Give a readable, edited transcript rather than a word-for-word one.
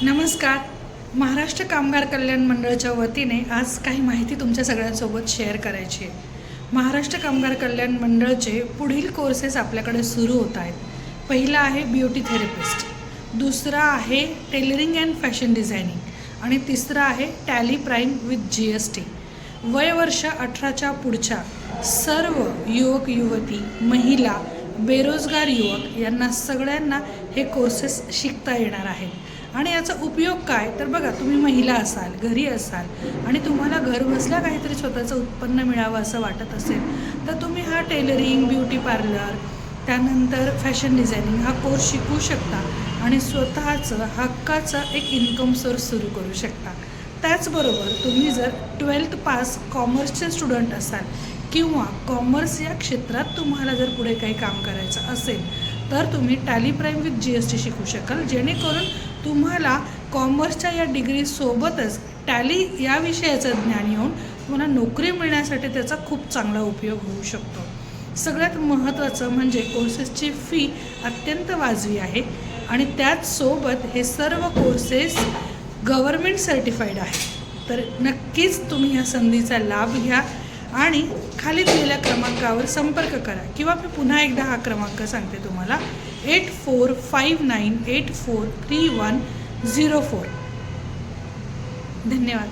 नमस्कार. महाराष्ट्र कामगार कल्याण मंडळाच्या वतीने आज काही माहिती तुमच्या सगळ्यांसोबत शेअर करायची आहे. महाराष्ट्र कामगार कल्याण मंडळचे पुढील कोर्सेस आपल्याकडे सुरू होत आहेत. पहिला आहे ब्युटी थेरपिस्ट, दुसरा आहे टेलरिंग अँड फॅशन डिझायनिंग आणि तिसरा आहे टॅली प्राईम विथ GST. वयवर्ष 18च्या पुढच्या सर्व युवक युवती, महिला, बेरोजगार युवक यांना सगळ्यांना हे कोर्सेस शिकता येणार आहेत. आणि याचा उपयोग काय तर बघा, तुम्ही महिला असाल, घरी असाल आणि तुम्हाला घर बसल्या काहीतरी स्वतःचं उत्पन्न मिळावं असं वाटत असेल तर तुम्ही हा टेलरिंग, ब्युटी पार्लर, त्यानंतर फॅशन डिझायनिंग हा कोर्स शिकू शकता आणि स्वतःचं हक्काचा एक इन्कम सोर्स सुरू करू शकता. त्याचबरोबर तुम्ही जर 12th पास कॉमर्सचे स्टुडंट असाल किंवा कॉमर्स या क्षेत्रात तुम्हाला जर पुढे काही काम करायचं असेल तर तुम्ही टॅली प्राईम विथ GST शिकू शकाल, जेणेकरून तुम्हाला कॉमर्सच्या या डिग्रीसोबतच टॅली या विषयाचं ज्ञान येऊन तुम्हाला नोकरी मिळण्यासाठी त्याचा खूप चांगला उपयोग होऊ शकतो. सगळ्यात महत्त्वाचं म्हणजे कोर्सेसची फी अत्यंत वाजवी आहे आणि त्याचसोबत हे सर्व कोर्सेस गव्हर्मेंट सर्टिफाईड आहे. तर नक्कीच तुम्ही या संधीचा लाभ घ्या आणि खाली दिलेल्या क्रमांकावर संपर्क करा किंवा मी पुन्हा एकदा हा क्रमांक सांगते तुम्हाला, 8459843104. धन्यवाद.